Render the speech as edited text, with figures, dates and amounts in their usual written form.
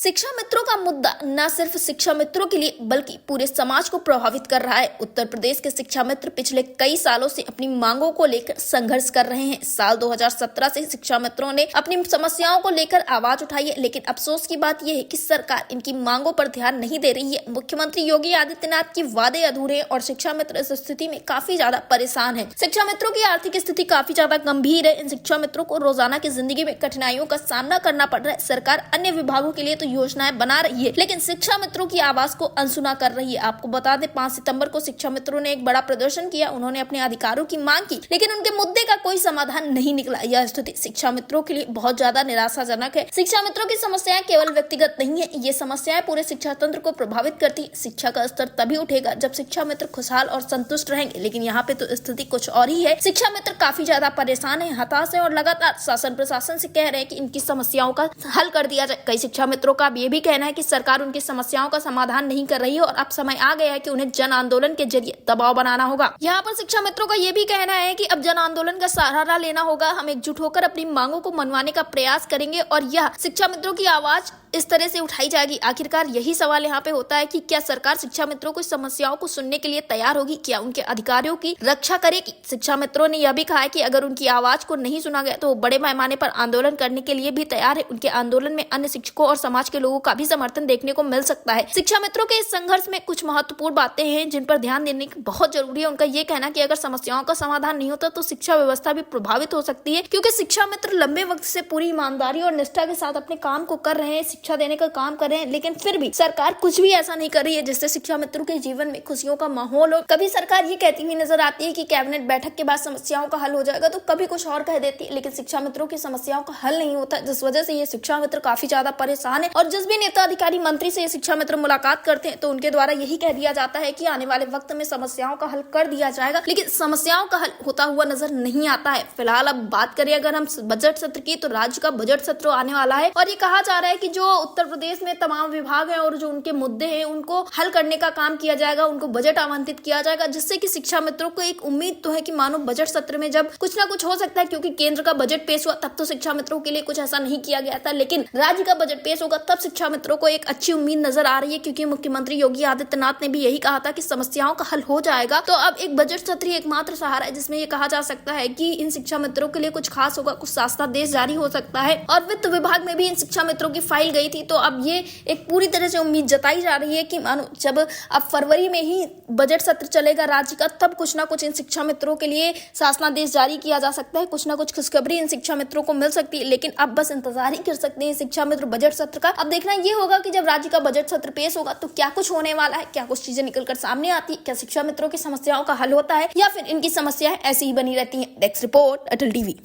शिक्षा मित्रों का मुद्दा न सिर्फ शिक्षा मित्रों के लिए बल्कि पूरे समाज को प्रभावित कर रहा है। उत्तर प्रदेश के शिक्षा मित्र पिछले कई सालों से अपनी मांगों को लेकर संघर्ष कर रहे हैं। साल 2017 से शिक्षा मित्रों ने अपनी समस्याओं को लेकर आवाज उठाई है, लेकिन अफसोस की बात यह है कि सरकार इनकी मांगों पर ध्यान नहीं दे रही है। मुख्यमंत्री योगी आदित्यनाथ की वादे अधूरे हैं और शिक्षा मित्र इस स्थिति में काफी ज्यादा परेशान है। शिक्षा मित्रों की आर्थिक स्थिति काफी ज्यादा गंभीर है। इन शिक्षा मित्रों को रोजाना की जिंदगी में कठिनाइयों का सामना करना पड़ रहा है। सरकार अन्य विभागों के लिए योजनाएं बना रही है, लेकिन शिक्षा मित्रों की आवाज को अनसुना कर रही है। आपको बता दें, 5 सितंबर को शिक्षा मित्रों ने एक बड़ा प्रदर्शन किया। उन्होंने अपने अधिकारों की मांग की, लेकिन उनके मुद्दे का कोई समाधान नहीं निकला। यह स्थिति शिक्षा मित्रों के लिए बहुत ज्यादा निराशाजनक है। शिक्षा मित्रों की समस्याएं केवल व्यक्तिगत नहीं है, ये समस्याएं पूरे शिक्षा तंत्र को प्रभावित करती है। शिक्षा का स्तर तभी उठेगा जब शिक्षा मित्र खुशहाल और संतुष्ट रहेंगे, लेकिन यहाँ पे तो स्थिति कुछ और ही है। शिक्षा मित्र काफी ज्यादा परेशान है, हताश है और लगातार शासन प्रशासन से कह रहे हैं कि इनकी समस्याओं का हल कर दिया जाए। कई शिक्षा मित्रों का ये भी कहना है कि सरकार उनकी समस्याओं का समाधान नहीं कर रही है और अब समय आ गया है कि उन्हें जन आंदोलन के जरिए दबाव बनाना होगा। यहाँ पर शिक्षा मित्रों का ये भी कहना है कि अब जन आंदोलन का सहारा लेना होगा। हम एकजुट होकर अपनी मांगों को मनवाने का प्रयास करेंगे और यह शिक्षा मित्रों की आवाज इस तरह से उठाई जाएगी। आखिरकार यही सवाल यहाँ पे होता है कि क्या सरकार शिक्षा मित्रों की समस्याओं को सुनने के लिए तैयार होगी? क्या उनके अधिकारों की रक्षा करेगी? शिक्षा मित्रों ने यह भी कहा है कि अगर उनकी आवाज को नहीं सुना गया तो वो बड़े पैमाने पर आंदोलन करने के लिए भी तैयार है। उनके आंदोलन में अन्य शिक्षकों और समाज के लोगों का भी समर्थन देखने को मिल सकता है। शिक्षा मित्रों के इस संघर्ष में कुछ महत्वपूर्ण बातें हैं जिन पर ध्यान देने की बहुत जरूरी है। उनका ये कहना कि अगर समस्याओं का समाधान नहीं होता तो शिक्षा व्यवस्था भी प्रभावित हो सकती है, क्योंकि शिक्षा मित्र लंबे वक्त से पूरी ईमानदारी और निष्ठा के साथ अपने काम को कर रहे हैं, शिक्षा देने का काम कर रहे हैं, लेकिन फिर भी सरकार कुछ भी ऐसा नहीं कर रही है जिससे शिक्षा मित्रों के जीवन में खुशियों का माहौल हो। कभी सरकार ये कहती हुई नजर आती है कि कैबिनेट बैठक के बाद समस्याओं का हल हो जाएगा, तो कभी कुछ और कह देती है, लेकिन शिक्षा मित्रों की समस्याओं का हल नहीं होता, जिस वजह से ये शिक्षा मित्र काफी ज्यादा परेशान है। और जिस भी नेता अधिकारी मंत्री से ये शिक्षा मित्र मुलाकात करते हैं तो उनके द्वारा यही कह दिया जाता है कि आने वाले वक्त में समस्याओं का हल कर दिया जाएगा, लेकिन समस्याओं का हल होता हुआ नजर नहीं आता है। फिलहाल अब बात करें अगर हम बजट सत्र की, तो राज्य का बजट सत्र आने वाला है और ये कहा जा रहा है कि जो उत्तर प्रदेश में तमाम विभाग हैं और जो उनके मुद्दे हैं उनको हल करने का काम किया जाएगा, उनको बजट आवंटित किया जाएगा, जिससे कि शिक्षा मित्रों को एक उम्मीद तो है कि मानो बजट सत्र में जब कुछ ना कुछ हो सकता है, क्योंकि केंद्र का बजट पेश हुआ तब तो शिक्षा मित्रों के लिए कुछ ऐसा नहीं किया गया था, लेकिन राज्य का बजट पेश होगा तब शिक्षा मित्रों को एक अच्छी उम्मीद नजर आ रही है, क्योंकि मुख्यमंत्री योगी आदित्यनाथ ने भी यही कहा था कि समस्याओं का हल हो जाएगा। तो अब एक बजट सत्र ही एकमात्र सहारा है जिसमें ये कहा जा सकता है कि इन शिक्षा मित्रों के लिए कुछ खास होगा, कुछ शासनादेश जारी हो सकता है। और वित्त विभाग में भी इन शिक्षा मित्रों की फाइल गई थी, तो अब ये एक पूरी तरह से उम्मीद जताई जा रही है कि मानो जब अब फरवरी में ही बजट सत्र चलेगा राज्य का, तब कुछ ना कुछ इन शिक्षा मित्रों के लिए शासनादेश जारी किया जा सकता है, कुछ ना कुछ खुशखबरी इन शिक्षा मित्रों को मिल सकती है। लेकिन अब बस इंतजार ही कर सकते हैं शिक्षा मित्र बजट सत्र का। अब देखना ये होगा कि जब राज्य का बजट सत्र पेश होगा तो क्या कुछ होने वाला है, क्या कुछ चीजें निकलकर सामने आती है, क्या शिक्षा मित्रों की समस्याओं का हल होता है या फिर इनकी समस्याएं ऐसी ही बनी रहती है। डेस्क रिपोर्ट, अटल टीवी।